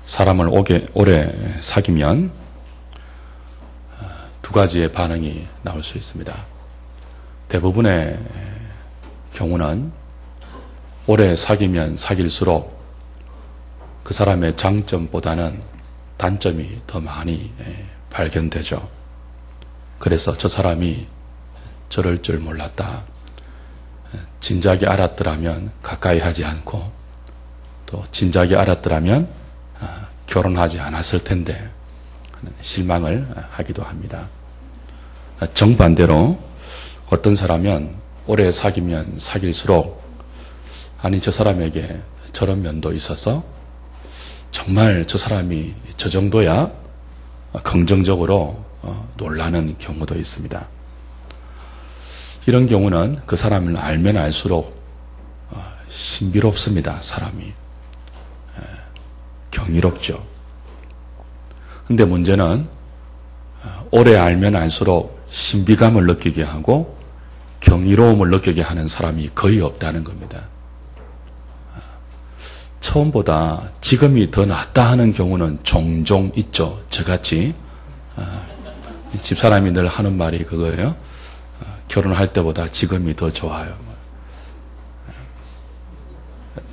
사람을 오래 사귀면 두 가지의 반응이 나올 수 있습니다. 대부분의 경우는 오래 사귀면 사귈수록 그 사람의 장점보다는 단점이 더 많이 발견되죠. 그래서 저 사람이 저럴 줄 몰랐다. 진작에 알았더라면 가까이 하지 않고, 또 진작에 알았더라면 결혼하지 않았을 텐데 하는 실망을 하기도 합니다. 정반대로 어떤 사람은 오래 사귀면 사귈수록 아니 저 사람에게 저런 면도 있어서 정말 저 사람이 저 정도야 긍정적으로 놀라는 경우도 있습니다. 이런 경우는 그 사람을 알면 알수록 신비롭습니다. 사람이 경이롭죠. 근데 문제는 오래 알면 알수록 신비감을 느끼게 하고 경이로움을 느끼게 하는 사람이 거의 없다는 겁니다. 처음보다 지금이 더 낫다 하는 경우는 종종 있죠. 저같이 집사람이 늘 하는 말이 그거예요. 결혼할 때보다 지금이 더 좋아요.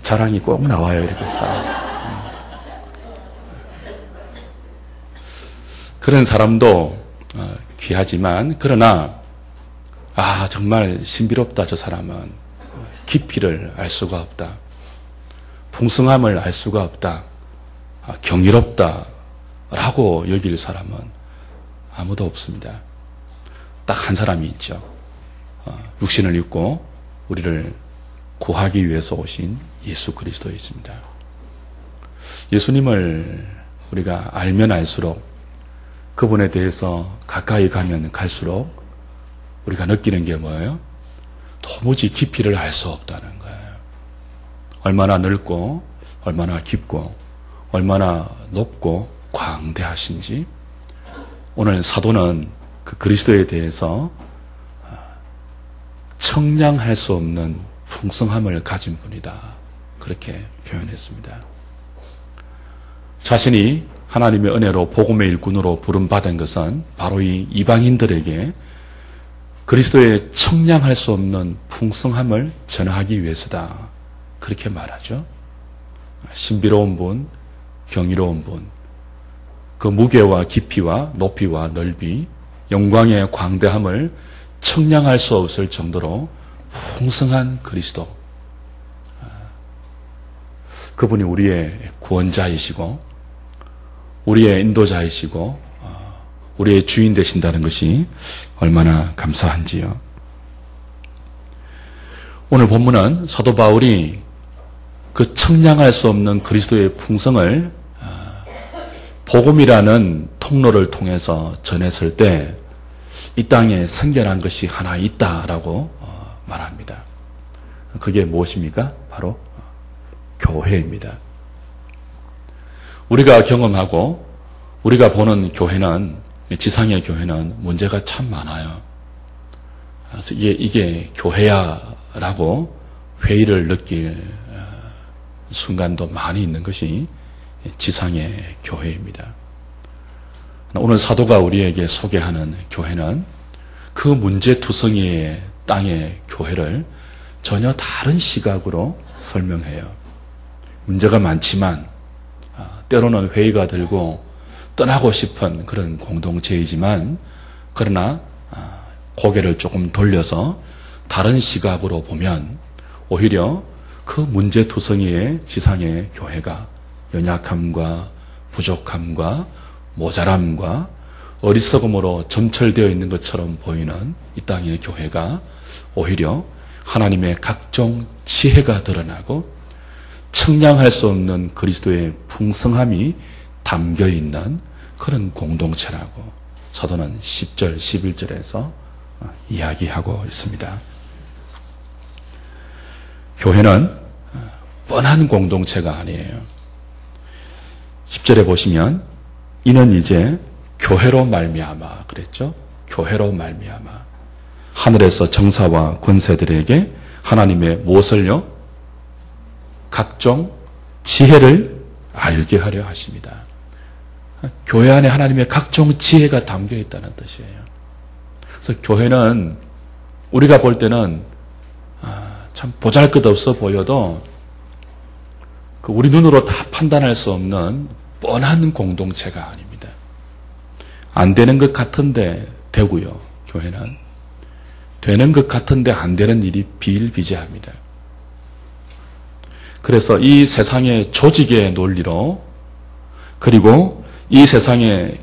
자랑이 꼭 나와요. 이렇게 사람. 그런 사람도 귀하지만 그러나 정말 신비롭다. 저 사람은 깊이를 알 수가 없다. 풍성함을 알 수가 없다. 경이롭다 라고 여길 사람은 아무도 없습니다. 딱 한 사람이 있죠. 육신을 입고 우리를 구하기 위해서 오신 예수 그리스도 있습니다. 예수님을 우리가 알면 알수록, 그분에 대해서 가까이 가면 갈수록 우리가 느끼는 게 뭐예요? 도무지 깊이를 알 수 없다는 거예요. 얼마나 넓고 얼마나 깊고 얼마나 높고 광대하신지 오늘 사도는 그 그리스도에 대해서 청량할 수 없는 풍성함을 가진 분이다. 그렇게 표현했습니다. 자신이 하나님의 은혜로 복음의 일꾼으로 부름받은 것은 바로 이 이방인들에게 그리스도의 청량할 수 없는 풍성함을 전하기 위해서다. 그렇게 말하죠. 신비로운 분, 경이로운 분, 그 무게와 깊이와 높이와 넓이, 영광의 광대함을 청량할 수 없을 정도로 풍성한 그리스도. 그분이 우리의 구원자이시고 우리의 인도자이시고 우리의 주인 되신다는 것이 얼마나 감사한지요. 오늘 본문은 사도 바울이 그 청량할 수 없는 그리스도의 풍성을 복음이라는 통로를 통해서 전했을 때 이 땅에 생겨난 것이 하나 있다라고 말합니다. 그게 무엇입니까? 바로 교회입니다. 우리가 경험하고 우리가 보는 교회는, 지상의 교회는 문제가 참 많아요. 그래서 이게 교회야라고 회의를 느낄 순간도 많이 있는 것이 지상의 교회입니다. 오늘 사도가 우리에게 소개하는 교회는 그 문제투성이의 땅의 교회를 전혀 다른 시각으로 설명해요. 문제가 많지만 때로는 회의가 들고 떠나고 싶은 그런 공동체이지만, 그러나 고개를 조금 돌려서 다른 시각으로 보면 오히려 그 문제투성이의 지상의 교회가 연약함과 부족함과 모자람과 어리석음으로 점철되어 있는 것처럼 보이는 이 땅의 교회가 오히려 하나님의 각종 지혜가 드러나고 청량할 수 없는 그리스도의 풍성함이 담겨있는 그런 공동체라고 사도는 10절, 11절에서 이야기하고 있습니다. 교회는 뻔한 공동체가 아니에요. 10절에 보시면 이는 이제 교회로 말미암아 그랬죠. 교회로 말미암아 하늘에서 정사와 권세들에게 하나님의 무엇을요? 각종 지혜를 알게 하려 하십니다. 교회 안에 하나님의 각종 지혜가 담겨 있다는 뜻이에요. 그래서 교회는 우리가 볼 때는 참 보잘것없어 보여도 우리 눈으로 다 판단할 수 없는 뻔한 공동체가 아닙니다. 안 되는 것 같은데 되고요. 교회는 되는 것 같은데 안 되는 일이 비일비재합니다. 그래서 이 세상의 조직의 논리로 그리고 이 세상의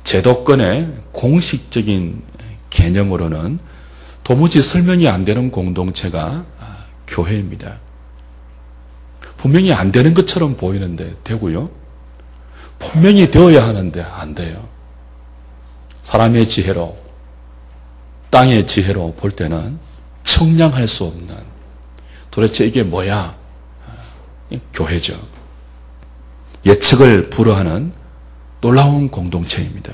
제도권의 공식적인 개념으로는 도무지 설명이 안 되는 공동체가 교회입니다. 분명히 안 되는 것처럼 보이는데 되고요. 분명히 되어야 하는데 안 돼요. 사람의 지혜로, 땅의 지혜로 볼 때는 청량할 수 없는, 도대체 이게 뭐야? 교회죠. 예측을 불허하는 놀라운 공동체입니다.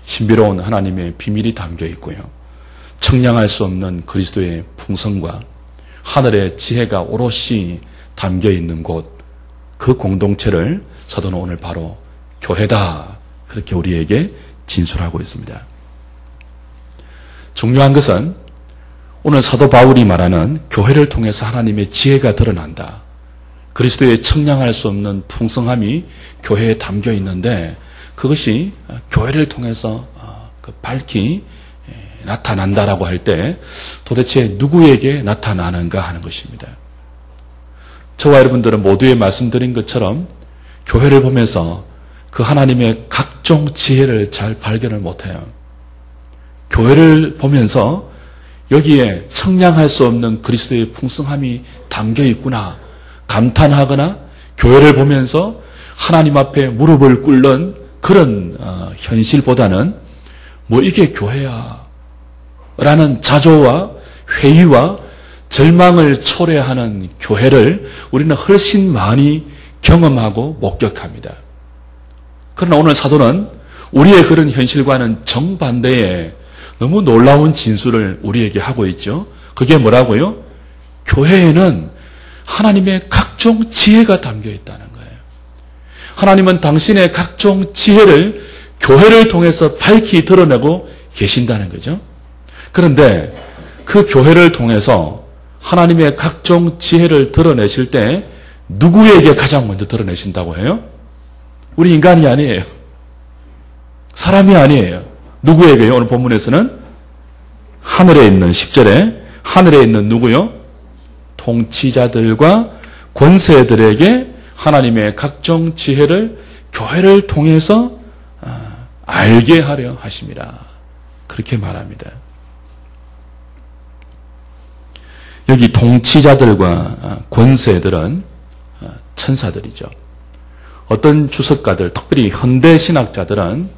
신비로운 하나님의 비밀이 담겨 있고요. 청량할 수 없는 그리스도의 풍성과 하늘의 지혜가 오롯이 담겨 있는 곳, 그 공동체를 사도는 오늘 바로 교회다, 그렇게 우리에게 진술하고 있습니다. 중요한 것은 오늘 사도 바울이 말하는 교회를 통해서 하나님의 지혜가 드러난다. 그리스도의 청량할 수 없는 풍성함이 교회에 담겨 있는데 그것이 교회를 통해서 밝히 나타난다라고 할 때 도대체 누구에게 나타나는가 하는 것입니다. 저와 여러분들은 모두에 말씀드린 것처럼 교회를 보면서 그 하나님의 각종 지혜를 잘 발견을 못해요. 교회를 보면서 여기에 청량할 수 없는 그리스도의 풍성함이 담겨 있구나 감탄하거나 교회를 보면서 하나님 앞에 무릎을 꿇는 그런 현실보다는 뭐 이게 교회야 라는 자조와 회의와 절망을 초래하는 교회를 우리는 훨씬 많이 경험하고 목격합니다. 그러나 오늘 사도는 우리의 그런 현실과는 정반대의 너무 놀라운 진술을 우리에게 하고 있죠. 그게 뭐라고요? 교회에는 하나님의 각종 지혜가 담겨 있다는 거예요. 하나님은 당신의 각종 지혜를 교회를 통해서 밝히 드러내고 계신다는 거죠. 그런데 그 교회를 통해서 하나님의 각종 지혜를 드러내실 때 누구에게 가장 먼저 드러내신다고 해요? 우리 인간이 아니에요. 사람이 아니에요. 누구에게요? 오늘 본문에서는 하늘에 있는 10절에 하늘에 있는 누구요? 통치자들과 권세들에게 하나님의 각종 지혜를 교회를 통해서 알게 하려 하심이라. 그렇게 말합니다. 여기 통치자들과 권세들은 천사들이죠. 어떤 주석가들, 특별히 현대 신학자들은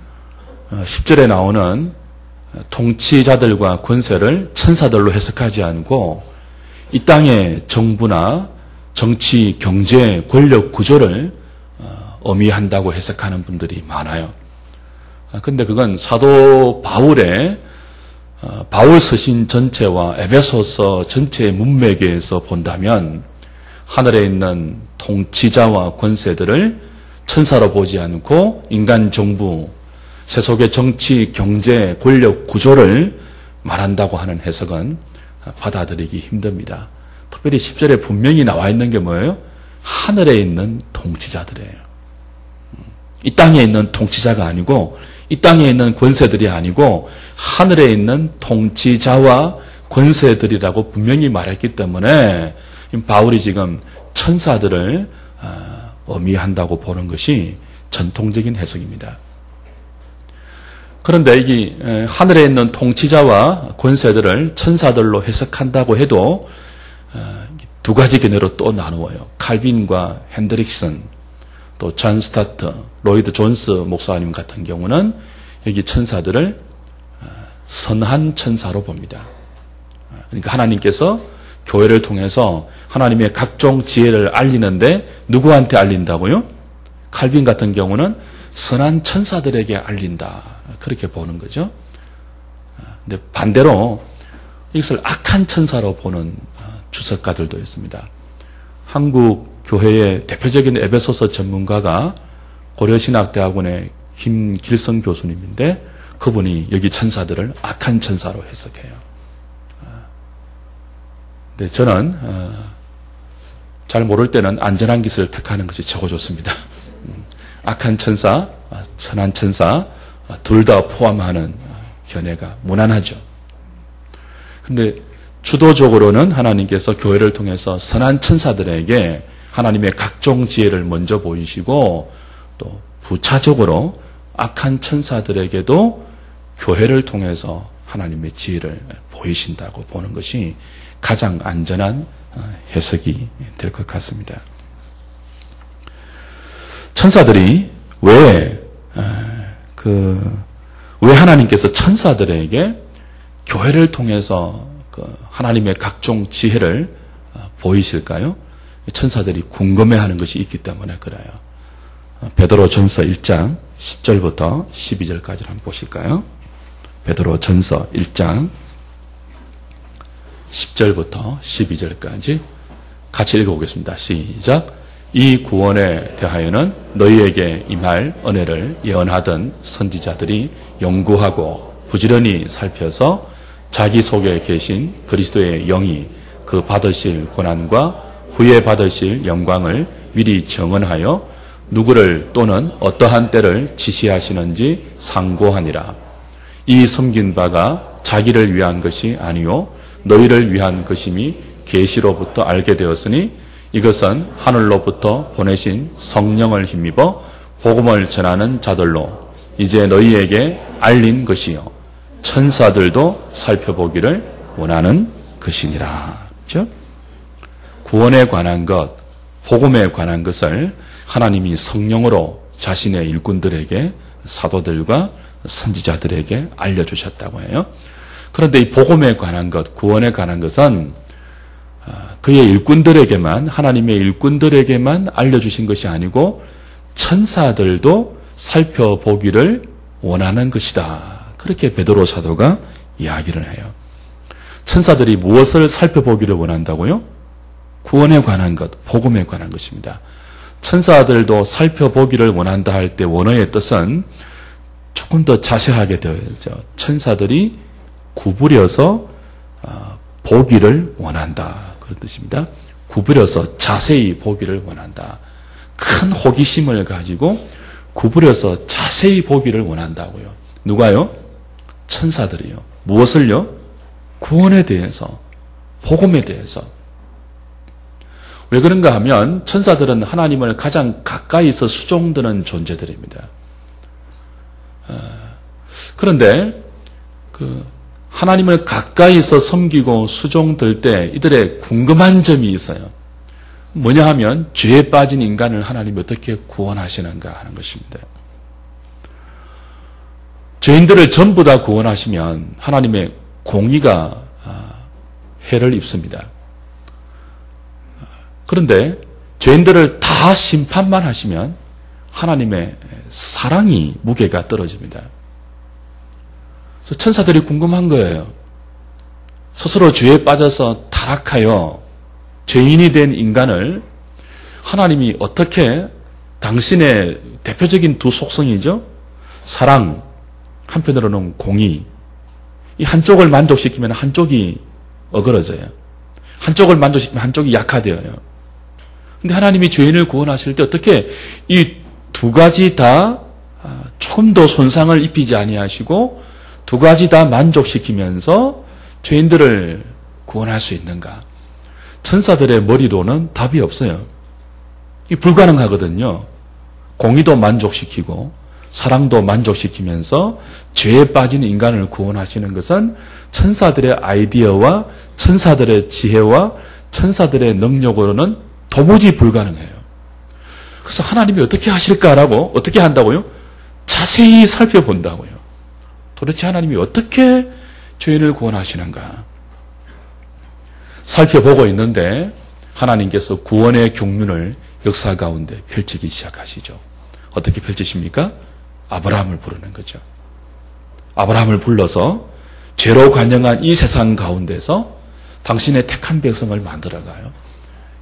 10절에 나오는 통치자들과 권세를 천사들로 해석하지 않고 이 땅의 정부나 정치, 경제, 권력 구조를 의미한다고 해석하는 분들이 많아요. 근데 그건 사도 바울의 바울 서신 전체와 에베소서 전체의 문맥에서 본다면 하늘에 있는 통치자와 권세들을 천사로 보지 않고 인간 정부, 세속의 정치, 경제, 권력 구조를 말한다고 하는 해석은 받아들이기 힘듭니다. 특별히 10절에 분명히 나와 있는 게 뭐예요? 하늘에 있는 통치자들이에요. 이 땅에 있는 통치자가 아니고 이 땅에 있는 권세들이 아니고 하늘에 있는 통치자와 권세들이라고 분명히 말했기 때문에 바울이 지금 천사들을 의미한다고 보는 것이 전통적인 해석입니다. 그런데 이 하늘에 있는 통치자와 권세들을 천사들로 해석한다고 해도 두 가지 견해로 또 나누어요. 칼빈과 핸드릭슨, 또 존 스타트, 로이드 존스 목사님 같은 경우는 여기 천사들을 선한 천사로 봅니다. 그러니까 하나님께서 교회를 통해서 하나님의 각종 지혜를 알리는데 누구한테 알린다고요? 칼빈 같은 경우는 선한 천사들에게 알린다. 그렇게 보는 거죠. 근데 반대로 이것을 악한 천사로 보는 주석가들도 있습니다. 한국 교회의 대표적인 에베소서 전문가가 고려신학대학원의 김길성 교수님인데 그분이 여기 천사들을 악한 천사로 해석해요. 근데 저는 잘 모를 때는 안전한 기술을 택하는 것이 최고 좋습니다. 악한 천사, 선한 천사 둘 다 포함하는 견해가 무난하죠. 근데 주도적으로는 하나님께서 교회를 통해서 선한 천사들에게 하나님의 각종 지혜를 먼저 보이시고 또 부차적으로 악한 천사들에게도 교회를 통해서 하나님의 지혜를 보이신다고 보는 것이 가장 안전한 해석이 될 것 같습니다. 천사들이 왜 하나님께서 천사들에게 교회를 통해서 하나님의 각종 지혜를 보이실까요? 천사들이 궁금해하는 것이 있기 때문에 그래요. 베드로전서 1장 10절부터 12절까지 한번 보실까요? 베드로전서 1장 10절부터 12절까지 같이 읽어보겠습니다. 시작. 이 구원에 대하여는 너희에게 임할 은혜를 예언하던 선지자들이 연구하고 부지런히 살펴서 자기 속에 계신 그리스도의 영이 그 받으실 고난과 후에 받으실 영광을 미리 정언하여 누구를 또는 어떠한 때를 지시하시는지 상고하니라. 이 섬긴 바가 자기를 위한 것이 아니요 너희를 위한 것임이 계시로부터 알게 되었으니 이것은 하늘로부터 보내신 성령을 힘입어 복음을 전하는 자들로 이제 너희에게 알린 것이요 천사들도 살펴보기를 원하는 것이니라. 그렇죠? 구원에 관한 것, 복음에 관한 것을 하나님이 성령으로 자신의 일꾼들에게 사도들과 선지자들에게 알려주셨다고 해요. 그런데 이 복음에 관한 것, 구원에 관한 것은 그의 일꾼들에게만, 하나님의 일꾼들에게만 알려주신 것이 아니고 천사들도 살펴보기를 원하는 것이다. 그렇게 베드로 사도가 이야기를 해요. 천사들이 무엇을 살펴보기를 원한다고요? 구원에 관한 것, 복음에 관한 것입니다. 천사들도 살펴보기를 원한다 할 때 원어의 뜻은 조금 더 자세하게 되어 있죠. 천사들이 구부려서 보기를 원한다. 그런 뜻입니다. 구부려서 자세히 보기를 원한다. 큰 호기심을 가지고 구부려서 자세히 보기를 원한다고요. 누가요? 천사들이요. 무엇을요? 구원에 대해서, 복음에 대해서. 왜 그런가 하면 천사들은 하나님을 가장 가까이서 수종드는 존재들입니다. 그런데 하나님을 가까이서 섬기고 수종들 때 이들의 궁금한 점이 있어요. 뭐냐 하면 죄에 빠진 인간을 하나님이 어떻게 구원하시는가 하는 것입니다. 죄인들을 전부 다 구원하시면 하나님의 공의가 해를 입습니다. 그런데 죄인들을 다 심판만 하시면 하나님의 사랑이 무게가 떨어집니다. 그래서 천사들이 궁금한 거예요. 스스로 죄에 빠져서 타락하여 죄인이 된 인간을 하나님이 어떻게 당신의 대표적인 두 속성이죠? 사랑, 한편으로는 공의. 이 한쪽을 만족시키면 한쪽이 어그러져요. 한쪽을 만족시키면 한쪽이 약화되어요. 근데 하나님이 죄인을 구원하실 때 어떻게 이 두 가지 다 조금 더 손상을 입히지 아니하시고 두 가지 다 만족시키면서 죄인들을 구원할 수 있는가? 천사들의 머리로는 답이 없어요. 이 불가능하거든요. 공의도 만족시키고 사랑도 만족시키면서 죄에 빠진 인간을 구원하시는 것은 천사들의 아이디어와 천사들의 지혜와 천사들의 능력으로는 도무지 불가능해요. 그래서 하나님이 어떻게 하실까라고, 어떻게 한다고요? 자세히 살펴본다고요. 도대체 하나님이 어떻게 죄인을 구원하시는가? 살펴보고 있는데 하나님께서 구원의 경륜을 역사 가운데 펼치기 시작하시죠. 어떻게 펼치십니까? 아브라함을 부르는 거죠. 아브라함을 불러서 죄로 관영한 이 세상 가운데서 당신의 택한 백성을 만들어가요.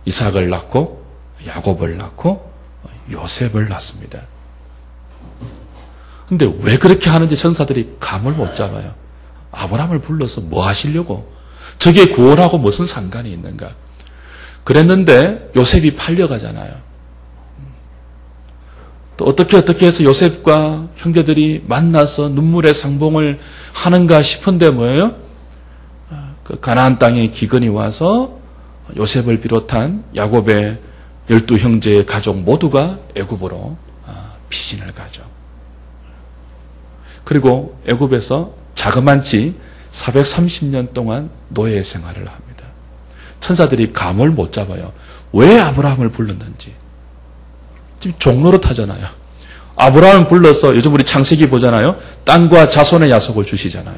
이삭을 낳고 야곱을 낳고 요셉을 낳습니다. 근데 왜 그렇게 하는지 천사들이 감을 못 잡아요. 아브라함을 불러서 뭐 하시려고? 저게 구원하고 무슨 상관이 있는가? 그랬는데 요셉이 팔려가잖아요. 또 어떻게 해서 요셉과 형제들이 만나서 눈물의 상봉을 하는가 싶은데 뭐예요? 그 가나안 땅에 기근이 와서 요셉을 비롯한 야곱의 12형제의 가족 모두가 애굽으로 피신을 가죠. 그리고 애굽에서 자그만치 430년 동안 노예 생활을 합니다. 천사들이 감을 못 잡아요. 왜 아브라함을 불렀는지. 지금 종로로 하잖아요. 아브라함을 불러서 요즘 우리 창세기 보잖아요. 땅과 자손의 약속을 주시잖아요.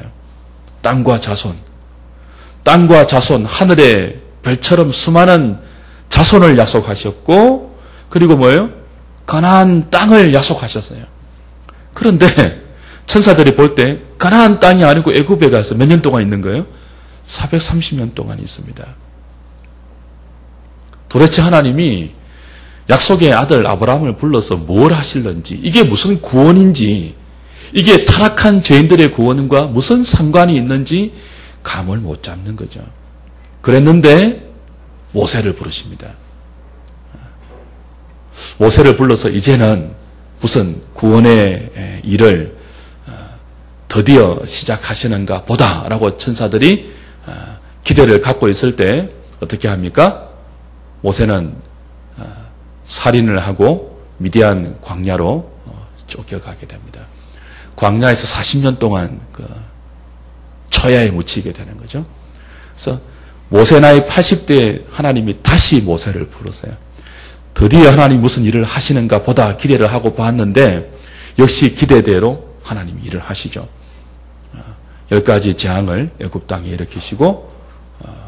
땅과 자손. 땅과 자손, 하늘의 별처럼 수많은 자손을 약속하셨고, 그리고 뭐예요? 가나안 땅을 약속하셨어요. 그런데 천사들이 볼 때 가나안 땅이 아니고 애굽에 가서 몇 년 동안 있는 거예요? 430년 동안 있습니다. 도대체 하나님이 약속의 아들 아브라함을 불러서 뭘 하실런지, 이게 무슨 구원인지, 이게 타락한 죄인들의 구원과 무슨 상관이 있는지 감을 못 잡는 거죠. 그랬는데 모세를 부르십니다. 모세를 불러서 이제는 무슨 구원의 일을 드디어 시작하시는가 보다라고 천사들이 기대를 갖고 있을 때 어떻게 합니까? 모세는 살인을 하고 미디안 광야로 쫓겨가게 됩니다. 광야에서 40년 동안 초야에 묻히게 되는 거죠. 그래서 모세 나이 80대에 하나님이 다시 모세를 부르세요. 드디어 하나님 무슨 일을 하시는가 보다 기대를 하고 봤는데 역시 기대대로 하나님이 일을 하시죠. 10가지 재앙을 애굽 땅에 일으키시고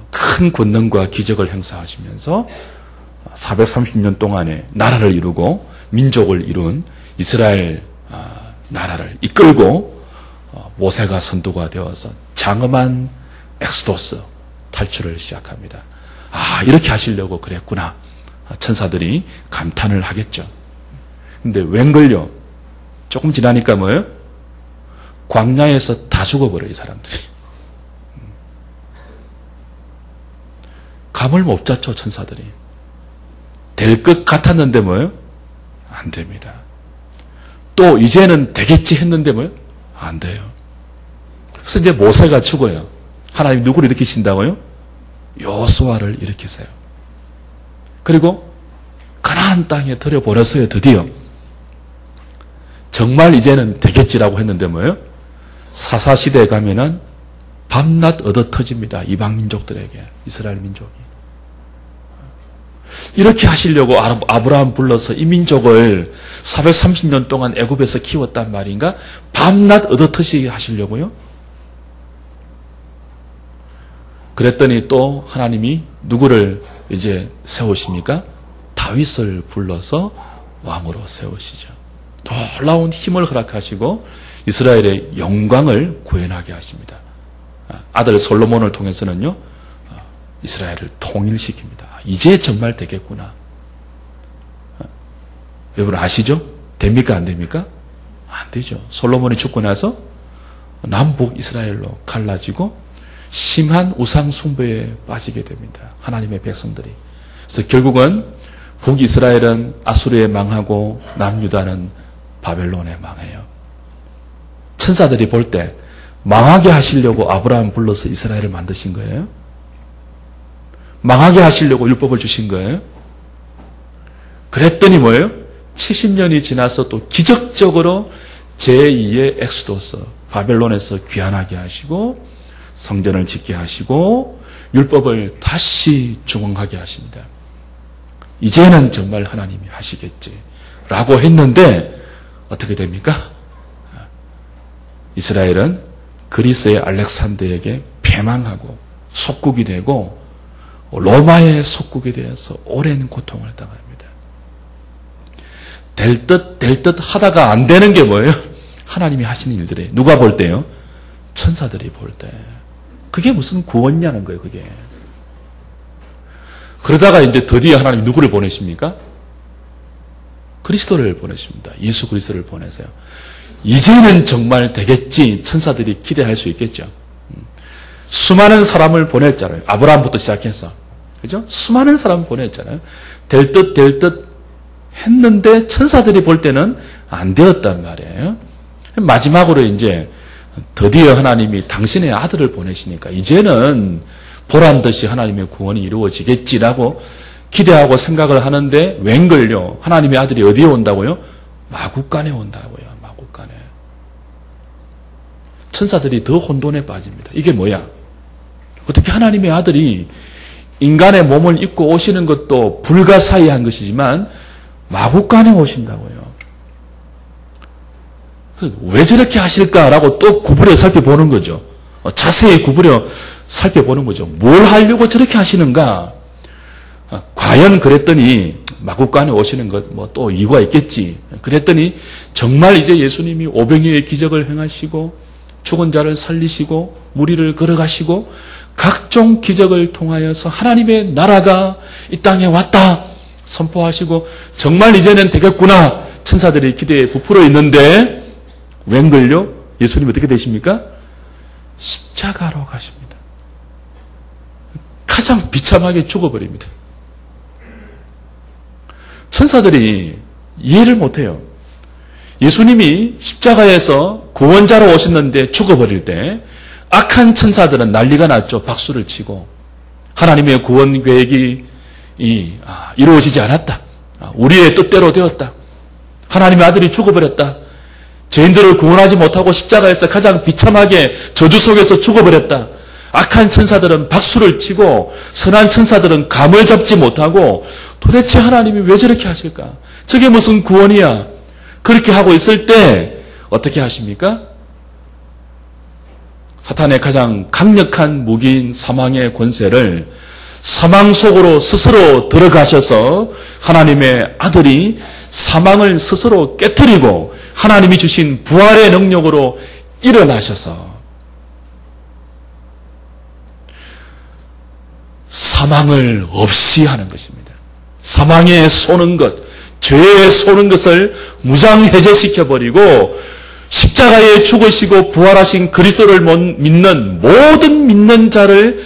큰 권능과 기적을 행사하시면서 430년 동안의 나라를 이루고 민족을 이룬 이스라엘 나라를 이끌고 모세가 선두가 되어서 장엄한 엑스도스 탈출을 시작합니다. 아, 이렇게 하시려고 그랬구나. 천사들이 감탄을 하겠죠. 근데 웬걸요? 조금 지나니까 뭐예요? 광야에서 다 죽어버려요, 이 사람들이. 감을 못 잡죠, 천사들이. 될 것 같았는데 뭐예요? 안 됩니다. 또 이제는 되겠지 했는데 뭐예요? 안 돼요. 그래서 이제 모세가 죽어요. 하나님 누구를 일으키신다고요? 여호수아를 일으키세요. 그리고 가나안 땅에 들여보냈어요, 드디어. 정말 이제는 되겠지라고 했는데 뭐예요? 사사시대에 가면은 밤낮 얻어터집니다. 이방 민족들에게, 이스라엘 민족이. 이렇게 하시려고 아브라함 불러서 이 민족을 430년 동안 애굽에서 키웠단 말인가? 밤낮 얻어터지게 하시려고요? 그랬더니 또 하나님이 누구를 이제 세우십니까? 다윗을 불러서 왕으로 세우시죠. 놀라운 힘을 허락하시고 이스라엘의 영광을 구현하게 하십니다. 아들 솔로몬을 통해서는요, 이스라엘을 통일시킵니다. 이제 정말 되겠구나. 여러분 아시죠? 됩니까? 안 됩니까? 안 되죠. 솔로몬이 죽고 나서 남북 이스라엘로 갈라지고 심한 우상 숭배에 빠지게 됩니다. 하나님의 백성들이. 그래서 결국은 북이스라엘은 아수르에 망하고 남유다는 바벨론에 망해요. 천사들이 볼 때 망하게 하시려고 아브라함 불러서 이스라엘을 만드신 거예요? 망하게 하시려고 율법을 주신 거예요? 그랬더니 뭐예요? 70년이 지나서 또 기적적으로 제2의 엑스도스, 바벨론에서 귀환하게 하시고 성전을 짓게 하시고 율법을 다시 중흥하게 하십니다. 이제는 정말 하나님이 하시겠지 라고 했는데 어떻게 됩니까? 이스라엘은 그리스의 알렉산더에게 패망하고 속국이 되고 로마의 속국이 되어서 오랜 고통을 당합니다. 될 듯 하다가 안 되는 게 뭐예요? 하나님이 하시는 일들이에요. 누가 볼 때요? 천사들이 볼 때. 그게 무슨 구원이냐는 거예요, 그게. 그러다가 이제 드디어 하나님 누구를 보내십니까? 그리스도를 보내십니다. 예수 그리스도를 보내세요. 이제는 정말 되겠지 천사들이 기대할 수 있겠죠. 수많은 사람을 보냈잖아요. 아브라함부터 시작해서. 그죠? 수많은 사람을 보냈잖아요. 될 듯 했는데 천사들이 볼 때는 안 되었단 말이에요. 마지막으로 이제 드디어 하나님이 당신의 아들을 보내시니까 이제는 보란 듯이 하나님의 구원이 이루어지겠지라고 기대하고 생각을 하는데 웬걸요? 하나님의 아들이 어디에 온다고요? 마구간에 온다고요. 마구간에. 천사들이 더 혼돈에 빠집니다. 이게 뭐야? 어떻게 하나님의 아들이 인간의 몸을 입고 오시는 것도 불가사의한 것이지만 마구간에 오신다고요. 왜 저렇게 하실까라고 또 구부려 살펴보는 거죠. 자세히 구부려 살펴보는 거죠. 뭘 하려고 저렇게 하시는가? 과연 그랬더니 마구간에 오시는 것 뭐 또 이유가 있겠지. 그랬더니 정말 이제 예수님이 오병이어의 기적을 행하시고 죽은 자를 살리시고 무리를 걸어가시고 각종 기적을 통하여서 하나님의 나라가 이 땅에 왔다 선포하시고 정말 이제는 되겠구나 천사들이 기대에 부풀어 있는데 웬걸요? 예수님이 어떻게 되십니까? 십자가로 가십니다. 가장 비참하게 죽어버립니다. 천사들이 이해를 못해요. 예수님이 십자가에서 구원자로 오셨는데 죽어버릴 때 악한 천사들은 난리가 났죠. 박수를 치고 하나님의 구원 계획이 이루어지지 않았다. 우리의 뜻대로 되었다. 하나님의 아들이 죽어버렸다. 죄인들을 구원하지 못하고 십자가에서 가장 비참하게 저주 속에서 죽어버렸다. 악한 천사들은 박수를 치고 선한 천사들은 감을 잡지 못하고 도대체 하나님이 왜 저렇게 하실까? 저게 무슨 구원이야? 그렇게 하고 있을 때 어떻게 하십니까? 사탄의 가장 강력한 무기인 사망의 권세를 사망 속으로 스스로 들어가셔서 하나님의 아들이 사망을 스스로 깨뜨리고 하나님이 주신 부활의 능력으로 일어나셔서 사망을 없이 하는 것입니다. 사망에 쏘는 것, 죄에 쏘는 것을 무장해제시켜버리고 십자가에 죽으시고 부활하신 그리스도를 믿는 모든 믿는 자를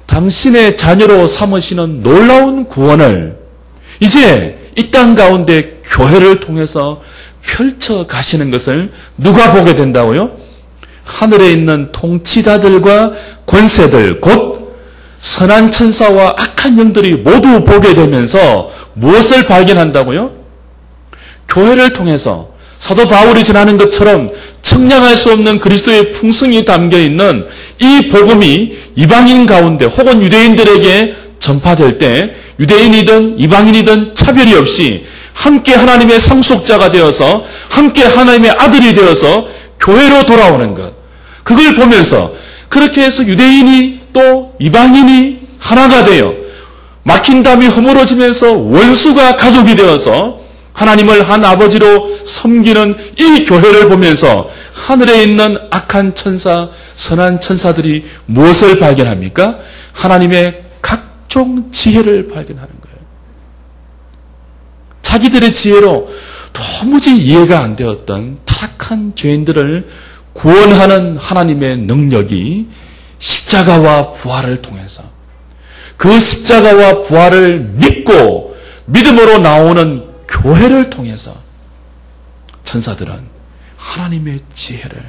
당신의 자녀로 삼으시는 놀라운 구원을 이제 이 땅 가운데 교회를 통해서 펼쳐 가시는 것을 누가 보게 된다고요? 하늘에 있는 통치자들과 권세들, 곧 선한 천사와 악한 영들이 모두 보게 되면서 무엇을 발견한다고요? 교회를 통해서 사도 바울이 전하는 것처럼 청량할 수 없는 그리스도의 풍성이 담겨있는 이 복음이 이방인 가운데 혹은 유대인들에게 전파될 때 유대인이든 이방인이든 차별이 없이 함께 하나님의 상속자가 되어서 함께 하나님의 아들이 되어서 교회로 돌아오는 것. 그걸 보면서 그렇게 해서 유대인이 또 이방인이 하나가 되어 막힌 담이 허물어지면서 원수가 가족이 되어서 하나님을 한 아버지로 섬기는 이 교회를 보면서 하늘에 있는 악한 천사, 선한 천사들이 무엇을 발견합니까? 하나님의 각종 지혜를 발견하는 거예요. 자기들의 지혜로 도무지 이해가 안 되었던 타락한 죄인들을 구원하는 하나님의 능력이 십자가와 부활을 통해서 그 십자가와 부활을 믿고 믿음으로 나오는 교회를 통해서 천사들은 하나님의 지혜를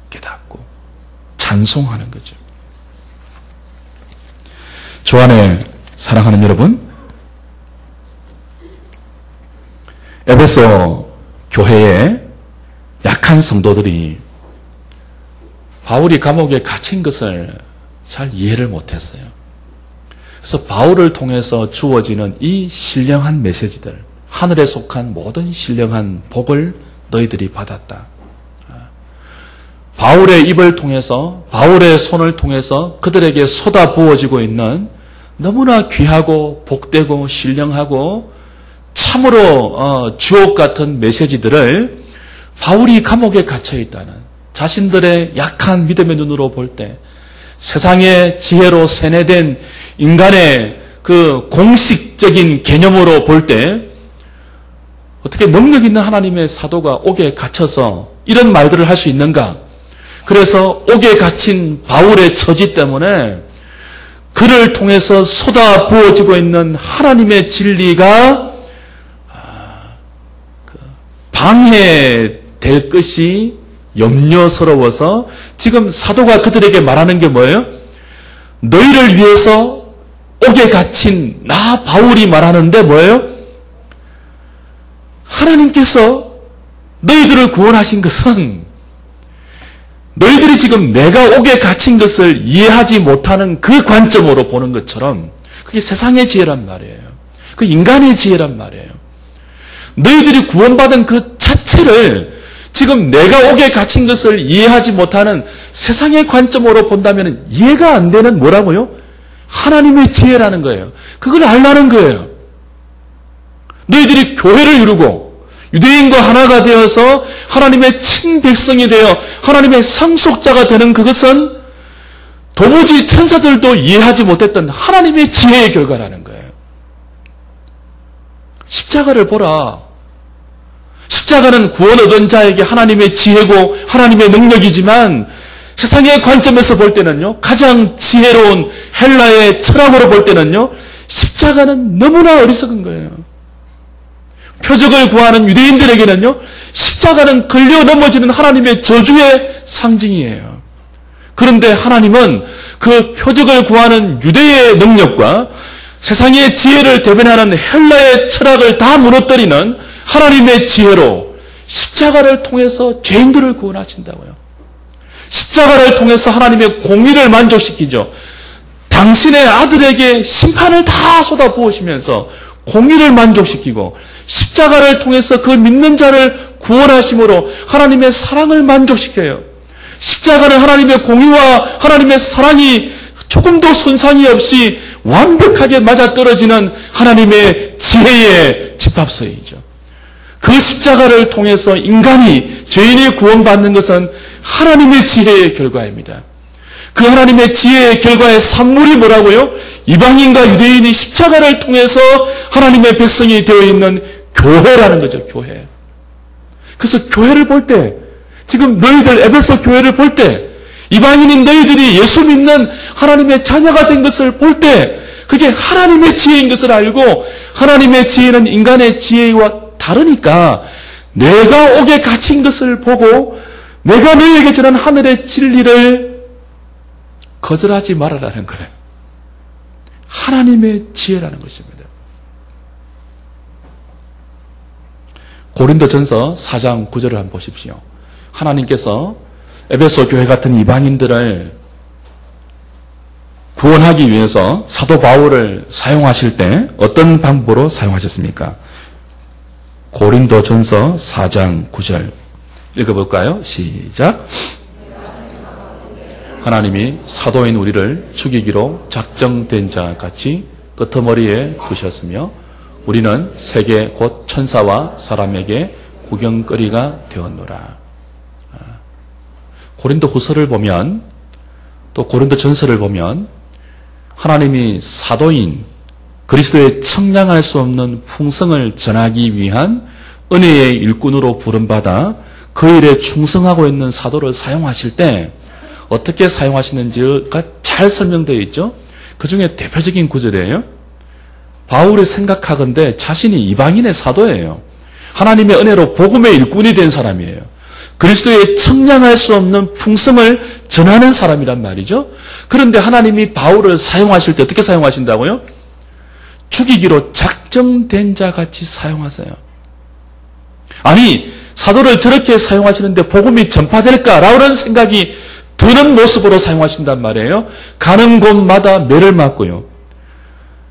깨닫고 찬송하는 거죠. 주 안에 사랑하는 여러분, 에베소 교회에 약한 성도들이 바울이 감옥에 갇힌 것을 잘 이해를 못했어요. 그래서 바울을 통해서 주어지는 이 신령한 메시지들, 하늘에 속한 모든 신령한 복을 너희들이 받았다. 바울의 입을 통해서, 바울의 손을 통해서 그들에게 쏟아 부어지고 있는 너무나 귀하고 복되고 신령하고 참으로 주옥 같은 메시지들을 바울이 감옥에 갇혀 있다는 자신들의 약한 믿음의 눈으로 볼 때 세상의 지혜로 세뇌된 인간의 그 공식적인 개념으로 볼 때 어떻게 능력 있는 하나님의 사도가 옥에 갇혀서 이런 말들을 할 수 있는가? 그래서 옥에 갇힌 바울의 처지 때문에 그를 통해서 쏟아 부어지고 있는 하나님의 진리가 방해될 것이 염려스러워서 지금 사도가 그들에게 말하는 게 뭐예요? 너희를 위해서 옥에 갇힌 나 바울이 말하는데 뭐예요? 하나님께서 너희들을 구원하신 것은 너희들이 지금 내가 옥에 갇힌 것을 이해하지 못하는 그 관점으로 보는 것처럼 그게 세상의 지혜란 말이에요. 그 인간의 지혜란 말이에요. 너희들이 구원받은 그 자체를 지금 내가 옥에 갇힌 것을 이해하지 못하는 세상의 관점으로 본다면 이해가 안 되는 뭐라고요? 하나님의 지혜라는 거예요. 그걸 알라는 거예요. 너희들이 교회를 이루고 유대인과 하나가 되어서 하나님의 친백성이 되어 하나님의 상속자가 되는 그것은 도무지 천사들도 이해하지 못했던 하나님의 지혜의 결과라는 거예요. 십자가를 보라. 십자가는 구원 얻은 자에게 하나님의 지혜고 하나님의 능력이지만 세상의 관점에서 볼 때는요, 가장 지혜로운 헬라의 철학으로 볼 때는요, 십자가는 너무나 어리석은 거예요. 표적을 구하는 유대인들에게는요, 십자가는 걸려 넘어지는 하나님의 저주의 상징이에요. 그런데 하나님은 그 표적을 구하는 유대의 능력과 세상의 지혜를 대변하는 헬라의 철학을 다 무너뜨리는 하나님의 지혜로 십자가를 통해서 죄인들을 구원하신다고요. 십자가를 통해서 하나님의 공의를 만족시키죠. 당신의 아들에게 심판을 다 쏟아부으시면서 공의를 만족시키고 십자가를 통해서 그 믿는 자를 구원하심으로 하나님의 사랑을 만족시켜요. 십자가는 하나님의 공의와 하나님의 사랑이 조금도 손상이 없이 완벽하게 맞아떨어지는 하나님의 지혜의 집합소이죠. 그 십자가를 통해서 인간이, 죄인이 구원받는 것은 하나님의 지혜의 결과입니다. 그 하나님의 지혜의 결과의 산물이 뭐라고요? 이방인과 유대인이 십자가를 통해서 하나님의 백성이 되어 있는 교회라는 거죠, 교회. 그래서 교회를 볼 때, 지금 너희들 에베소 교회를 볼 때, 이방인인 너희들이 예수 믿는 하나님의 자녀가 된 것을 볼 때, 그게 하나님의 지혜인 것을 알고, 하나님의 지혜는 인간의 지혜와 다르니까, 내가 옥에 갇힌 것을 보고, 내가 너희에게 전한 하늘의 진리를 거절하지 말아라는 거예요. 하나님의 지혜라는 것입니다. 고린도전서 4장 9절을 한번 보십시오. 하나님께서 에베소 교회 같은 이방인들을 구원하기 위해서 사도 바울을 사용하실 때 어떤 방법으로 사용하셨습니까? 고린도전서 4장 9절 읽어볼까요? 시작. 하나님이 사도인 우리를 죽이기로 작정된 자 같이 끄트머리에 두셨으며 우리는 세계 곧 천사와 사람에게 구경거리가 되었노라. 고린도 후서를 보면 또 고린도 전서를 보면 하나님이 사도인 그리스도의 청량할 수 없는 풍성을 전하기 위한 은혜의 일꾼으로 부름받아 그 일에 충성하고 있는 사도를 사용하실 때 어떻게 사용하시는지가 잘 설명되어 있죠. 그 중에 대표적인 구절이에요. 바울이 생각하건대 자신이 이방인의 사도예요. 하나님의 은혜로 복음의 일꾼이 된 사람이에요. 그리스도의 청량할 수 없는 풍성을 전하는 사람이란 말이죠. 그런데 하나님이 바울을 사용하실 때 어떻게 사용하신다고요? 죽이기로 작정된 자 같이 사용하세요. 아니, 사도를 저렇게 사용하시는데 복음이 전파될까라는 생각이 드는 모습으로 사용하신단 말이에요. 가는 곳마다 매를 맞고요.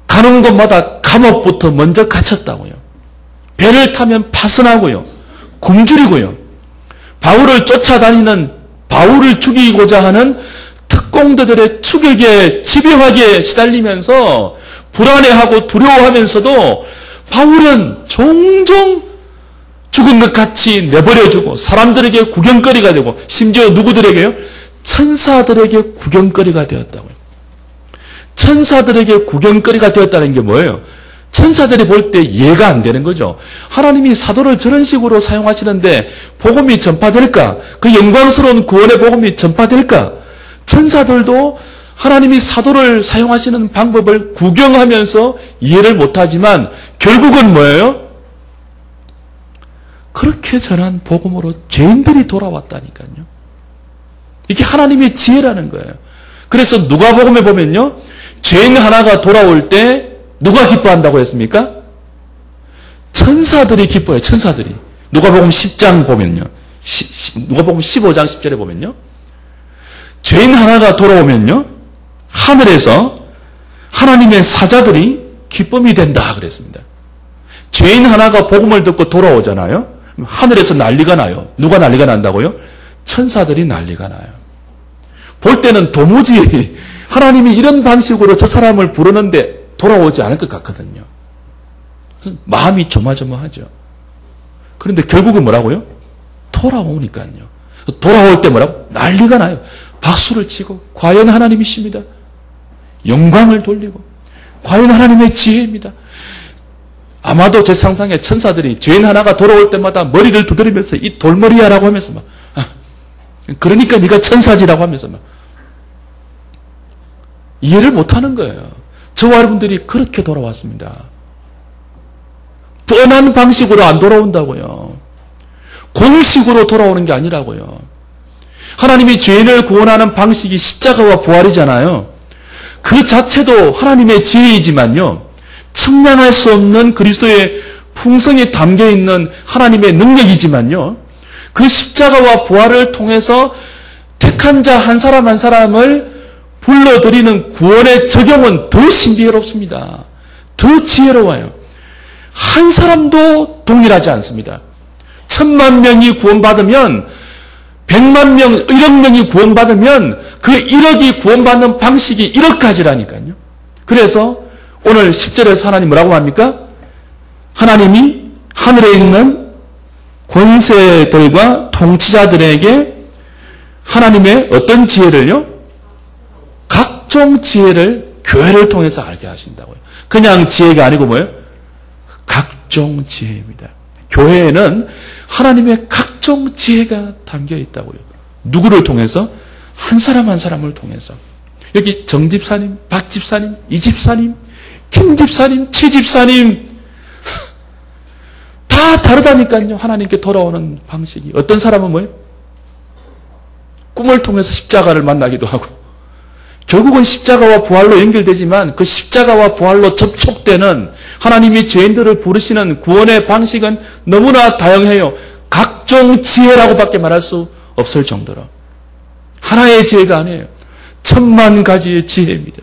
가는 곳마다 감옥부터 먼저 갇혔다고요. 배를 타면 파선하고요. 굶주리고요. 바울을 쫓아다니는, 바울을 죽이고자 하는 특공대들의 추격에 집요하게 시달리면서 불안해하고 두려워하면서도 바울은 종종 죽은 것 같이 내버려주고 사람들에게 구경거리가 되고 심지어 누구들에게요? 천사들에게 구경거리가 되었다고요. 천사들에게 구경거리가 되었다는 게 뭐예요? 천사들이 볼 때 이해가 안 되는 거죠. 하나님이 사도를 저런 식으로 사용하시는데 복음이 전파될까? 그 영광스러운 구원의 복음이 전파될까? 천사들도 하나님이 사도를 사용하시는 방법을 구경하면서 이해를 못하지만 결국은 뭐예요? 그렇게 전한 복음으로 죄인들이 돌아왔다니까요. 이게 하나님의 지혜라는 거예요. 그래서 누가복음에 보면요, 죄인 하나가 돌아올 때 누가 기뻐한다고 했습니까? 천사들이 기뻐해요. 천사들이. 누가복음 10장 보면요, 누가복음 15장 10절에 보면요, 죄인 하나가 돌아오면요, 하늘에서 하나님의 사자들이 기쁨이 된다 그랬습니다. 죄인 하나가 복음을 듣고 돌아오잖아요. 하늘에서 난리가 나요. 누가 난리가 난다고요? 천사들이 난리가 나요. 볼 때는 도무지 하나님이 이런 방식으로 저 사람을 부르는데 돌아오지 않을 것 같거든요. 마음이 조마조마하죠. 그런데 결국은 뭐라고요? 돌아오니까요. 돌아올 때 뭐라고? 난리가 나요. 박수를 치고 과연 하나님이십니다. 영광을 돌리고 과연 하나님의 지혜입니다. 아마도 제 상상에 천사들이 죄인 하나가 돌아올 때마다 머리를 두드리면서 이 돌머리야라고 하면서 막 그러니까 네가 천사지라고 하면서 막 이해를 못하는 거예요. 저와 여러분들이 그렇게 돌아왔습니다. 뻔한 방식으로 안 돌아온다고요. 공식으로 돌아오는 게 아니라고요. 하나님이 죄인을 구원하는 방식이 십자가와 부활이잖아요. 그 자체도 하나님의 지혜이지만요, 측량할 수 없는 그리스도의 풍성이 담겨있는 하나님의 능력이지만요, 그 십자가와 부활을 통해서 택한 자 한 사람 한 사람을 불러들이는 구원의 적용은 더 신비롭습니다. 더 지혜로워요. 한 사람도 동일하지 않습니다. 1000만 명이 구원받으면 100만 명, 1억 명이 구원받으면 그 1억이 구원받는 방식이 1억 가지라니까요. 그래서 오늘 10절에서 하나님 뭐라고 합니까? 하나님이 하늘에 있는 권세들과 통치자들에게 하나님의 어떤 지혜를요? 각종 지혜를 교회를 통해서 알게 하신다고요. 그냥 지혜가 아니고 뭐예요? 각종 지혜입니다. 교회에는 하나님의 각종 지혜가 담겨 있다고요. 누구를 통해서? 한 사람 한 사람을 통해서. 여기 정집사님, 박집사님, 이집사님, 김집사님, 최집사님 다 다르다니까요. 하나님께 돌아오는 방식이. 어떤 사람은 뭐예요? 꿈을 통해서 십자가를 만나기도 하고, 결국은 십자가와 부활로 연결되지만 그 십자가와 부활로 접촉되는 하나님이 죄인들을 부르시는 구원의 방식은 너무나 다양해요. 각종 지혜라고 밖에 말할 수 없을 정도로. 하나의 지혜가 아니에요. 1000만 가지의 지혜입니다.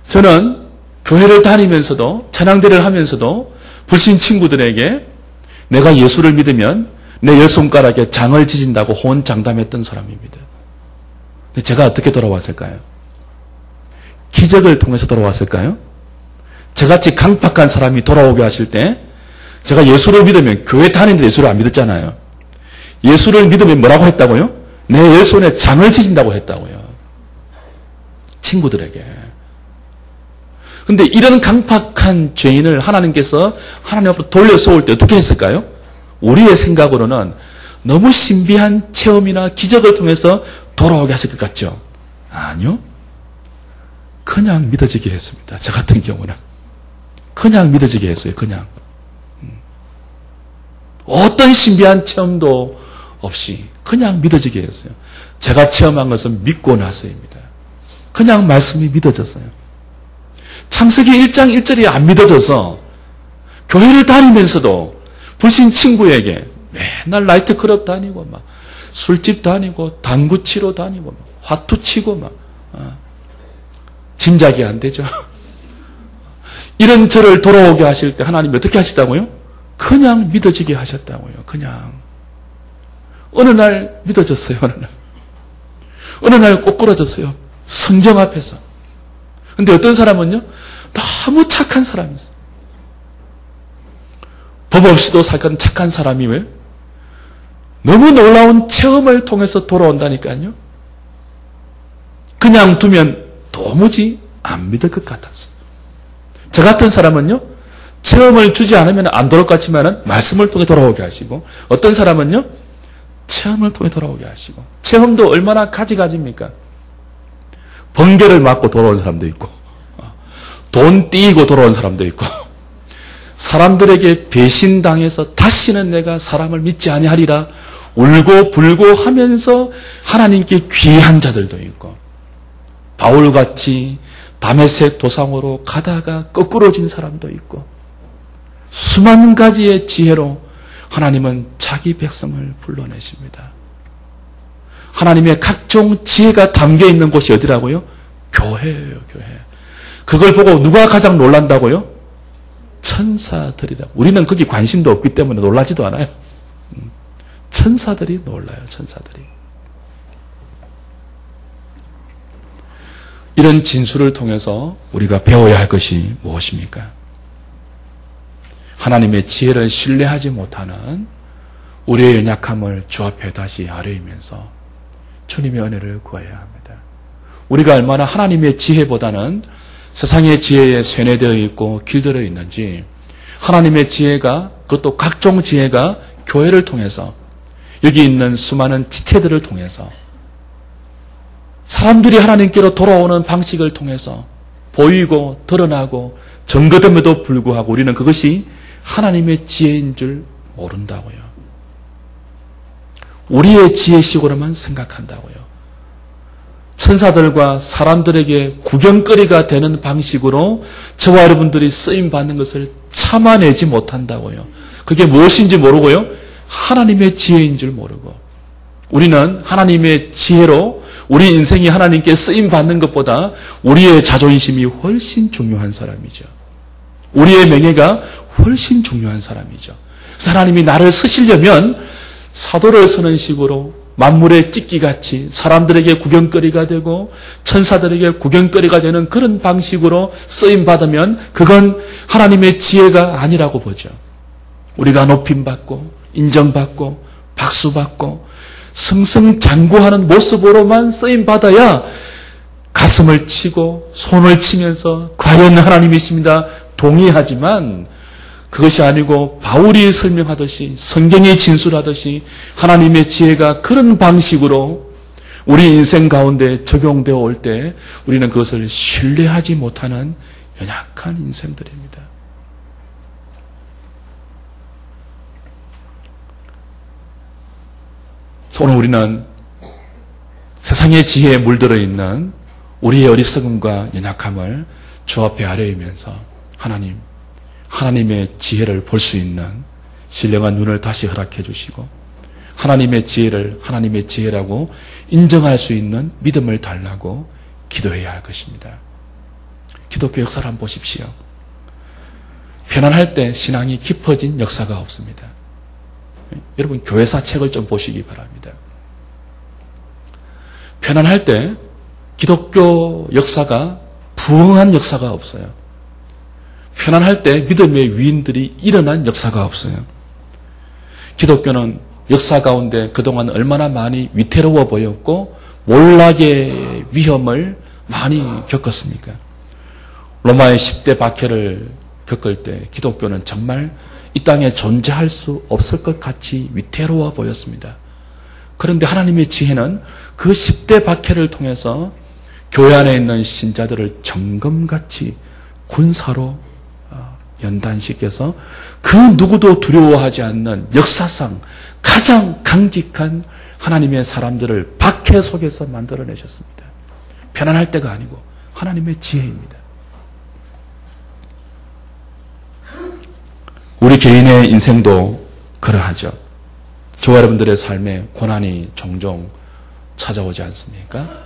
저는 교회를 다니면서도, 찬양대를 하면서도 불신 친구들에게 내가 예수를 믿으면 내 열 손가락에 장을 지진다고 호언장담했던 사람입니다. 근데 제가 어떻게 돌아왔을까요? 기적을 통해서 돌아왔을까요? 저같이 강팍한 사람이 돌아오게 하실 때 제가 예수를 믿으면, 교회 다니는데 예수를 안 믿었잖아요. 예수를 믿으면 뭐라고 했다고요? 내 열 손에 장을 지진다고 했다고요. 친구들에게. 근데 이런 강팍한 죄인을 하나님께서 하나님 앞으로 돌려 쏘을 때 어떻게 했을까요? 우리의 생각으로는 너무 신비한 체험이나 기적을 통해서 돌아오게 하실 것 같죠? 아니요. 그냥 믿어지게 했습니다. 저 같은 경우는. 그냥 믿어지게 했어요. 그냥. 어떤 신비한 체험도 없이 그냥 믿어지게 했어요. 제가 체험한 것은 믿고 나서입니다. 그냥 말씀이 믿어졌어요. 창세기 1장 1절이 안 믿어져서 교회를 다니면서도 불신 친구에게 맨날 나이트클럽 다니고 막 술집 다니고 당구 치러 다니고 막 화투 치고 막 짐작이 안 되죠. 이런 저를 돌아오게 하실 때 하나님이 어떻게 하시다고요? 그냥 믿어지게 하셨다고요. 그냥. 어느 날 믿어졌어요. 어느 날 꼬꾸라졌어요. 성경 앞에서. 근데 어떤 사람은요, 너무 착한 사람이 있어요. 법 없이도 살던 착한 사람이 왜? 너무 놀라운 체험을 통해서 돌아온다니까요. 그냥 두면 도무지 안 믿을 것 같았어요. 저 같은 사람은요, 체험을 주지 않으면 안 돌아올 것 같지만 말씀을 통해 돌아오게 하시고, 어떤 사람은요, 체험을 통해 돌아오게 하시고, 체험도 얼마나 가지가지입니까? 번개를 맞고 돌아온 사람도 있고, 돈 띄고 돌아온 사람도 있고, 사람들에게 배신당해서 다시는 내가 사람을 믿지 아니하리라 울고 불고 하면서 하나님께 귀한 자들도 있고, 바울같이 다메섹 도상으로 가다가 거꾸러진 사람도 있고, 수만 가지의 지혜로 하나님은 자기 백성을 불러내십니다. 하나님의 각종 지혜가 담겨있는 곳이 어디라고요? 교회예요, 교회. 그걸 보고 누가 가장 놀란다고요? 천사들이라. 우리는 거기 관심도 없기 때문에 놀라지도 않아요. 천사들이 놀라요, 천사들이. 이런 진술을 통해서 우리가 배워야 할 것이 무엇입니까? 하나님의 지혜를 신뢰하지 못하는 우리의 연약함을 주 앞에 다시 아뢰면서 주님의 은혜를 구해야 합니다. 우리가 얼마나 하나님의 지혜보다는 세상의 지혜에 쇠뇌되어 있고 길들여 있는지, 하나님의 지혜가, 그것도 각종 지혜가 교회를 통해서, 여기 있는 수많은 지체들을 통해서, 사람들이 하나님께로 돌아오는 방식을 통해서 보이고 드러나고 증거됨에도 불구하고 우리는 그것이 하나님의 지혜인 줄 모른다고요. 우리의 지혜식으로만 생각한다고요. 천사들과 사람들에게 구경거리가 되는 방식으로 저와 여러분들이 쓰임받는 것을 참아내지 못한다고요. 그게 무엇인지 모르고요. 하나님의 지혜인 줄 모르고. 우리는 하나님의 지혜로 우리 인생이 하나님께 쓰임받는 것보다 우리의 자존심이 훨씬 중요한 사람이죠. 우리의 명예가 훨씬 중요한 사람이죠. 그래서 하나님이 나를 쓰시려면 사도를 서는 식으로 만물의 찍기같이 사람들에게 구경거리가 되고 천사들에게 구경거리가 되는 그런 방식으로 쓰임받으면 그건 하나님의 지혜가 아니라고 보죠. 우리가 높임받고 인정받고 박수받고 승승장구하는 모습으로만 쓰임받아야 가슴을 치고 손을 치면서 과연 하나님이십니다 동의하지만, 그것이 아니고 바울이 설명하듯이 성경이 진술하듯이 하나님의 지혜가 그런 방식으로 우리 인생 가운데 적용되어 올 때 우리는 그것을 신뢰하지 못하는 연약한 인생들입니다. 오늘 우리는 세상의 지혜에 물들어 있는 우리의 어리석음과 연약함을 주 앞에 아뢰면서 하나님의 지혜를 볼 수 있는 신령한 눈을 다시 허락해 주시고, 하나님의 지혜를 하나님의 지혜라고 인정할 수 있는 믿음을 달라고 기도해야 할 것입니다. 기독교 역사를 한번 보십시오. 편안할 때 신앙이 깊어진 역사가 없습니다. 여러분 교회사 책을 좀 보시기 바랍니다. 편안할 때 기독교 역사가 부흥한 역사가 없어요. 편안할 때 믿음의 위인들이 일어난 역사가 없어요. 기독교는 역사 가운데 그동안 얼마나 많이 위태로워 보였고 몰락의 위험을 많이 겪었습니까? 로마의 10대 박해를 겪을 때 기독교는 정말 이 땅에 존재할 수 없을 것 같이 위태로워 보였습니다. 그런데 하나님의 지혜는 그 10대 박해를 통해서 교회 안에 있는 신자들을 정금같이 군사로 연단시켜서 그 누구도 두려워하지 않는 역사상 가장 강직한 하나님의 사람들을 박해 속에서 만들어내셨습니다. 편안할 때가 아니고 하나님의 지혜입니다. 우리 개인의 인생도 그러하죠. 저와 여러분들의 삶에 고난이 종종 찾아오지 않습니까?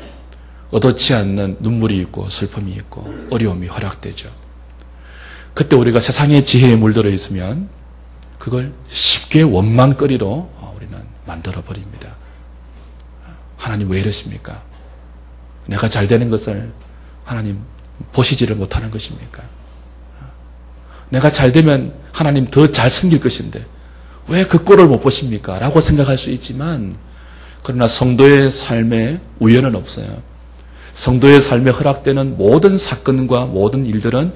의도치 않는 눈물이 있고 슬픔이 있고 어려움이 허락되죠. 그때 우리가 세상의 지혜에 물들어 있으면 그걸 쉽게 원망거리로 우리는 만들어버립니다. 하나님 왜 이러십니까? 내가 잘 되는 것을 하나님 보시지를 못하는 것입니까? 내가 잘 되면 하나님 더 잘 섬길 것인데 왜 그 꼴을 못 보십니까? 라고 생각할 수 있지만, 그러나 성도의 삶에 우연은 없어요. 성도의 삶에 허락되는 모든 사건과 모든 일들은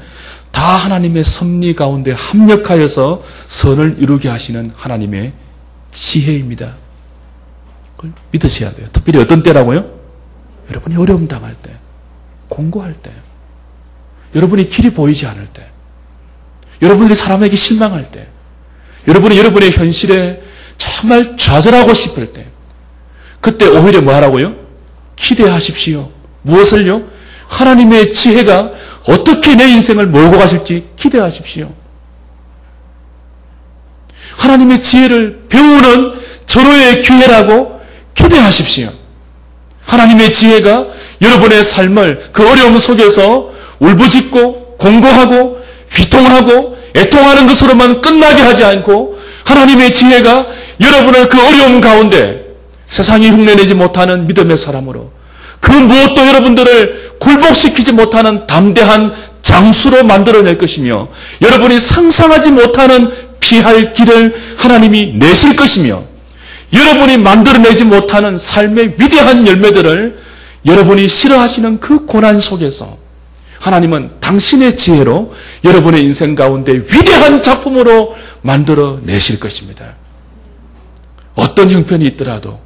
다 하나님의 섭리 가운데 합력하여서 선을 이루게 하시는 하나님의 지혜입니다. 그걸 믿으셔야 돼요. 특별히 어떤 때라고요? 여러분이 어려움 당할 때, 공고할 때, 여러분이 길이 보이지 않을 때, 여러분들이 사람에게 실망할 때, 여러분이 여러분의 현실에 정말 좌절하고 싶을 때, 그때 오히려 뭐 하라고요? 기대하십시오. 무엇을요? 하나님의 지혜가 어떻게 내 인생을 몰고 가실지 기대하십시오. 하나님의 지혜를 배우는 절호의 기회라고 기대하십시오. 하나님의 지혜가 여러분의 삶을 그 어려움 속에서 울부짖고 공고하고 휘통하고 애통하는 것으로만 끝나게 하지 않고 하나님의 지혜가 여러분을 그 어려움 가운데 세상이 흉내내지 못하는 믿음의 사람으로 그 무엇도 여러분들을 굴복시키지 못하는 담대한 장수로 만들어낼 것이며 여러분이 상상하지 못하는 피할 길을 하나님이 내실 것이며 여러분이 만들어내지 못하는 삶의 위대한 열매들을 여러분이 싫어하시는 그 고난 속에서 하나님은 당신의 지혜로 여러분의 인생 가운데 위대한 작품으로 만들어내실 것입니다. 어떤 형편이 있더라도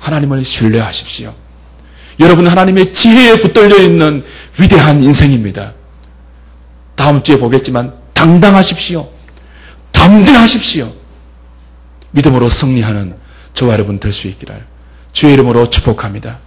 하나님을 신뢰하십시오. 여러분은 하나님의 지혜에 붙들려 있는 위대한 인생입니다. 다음 주에 보겠지만 당당하십시오. 담대하십시오. 믿음으로 승리하는 저와 여러분 될 수 있기를 주의 이름으로 축복합니다.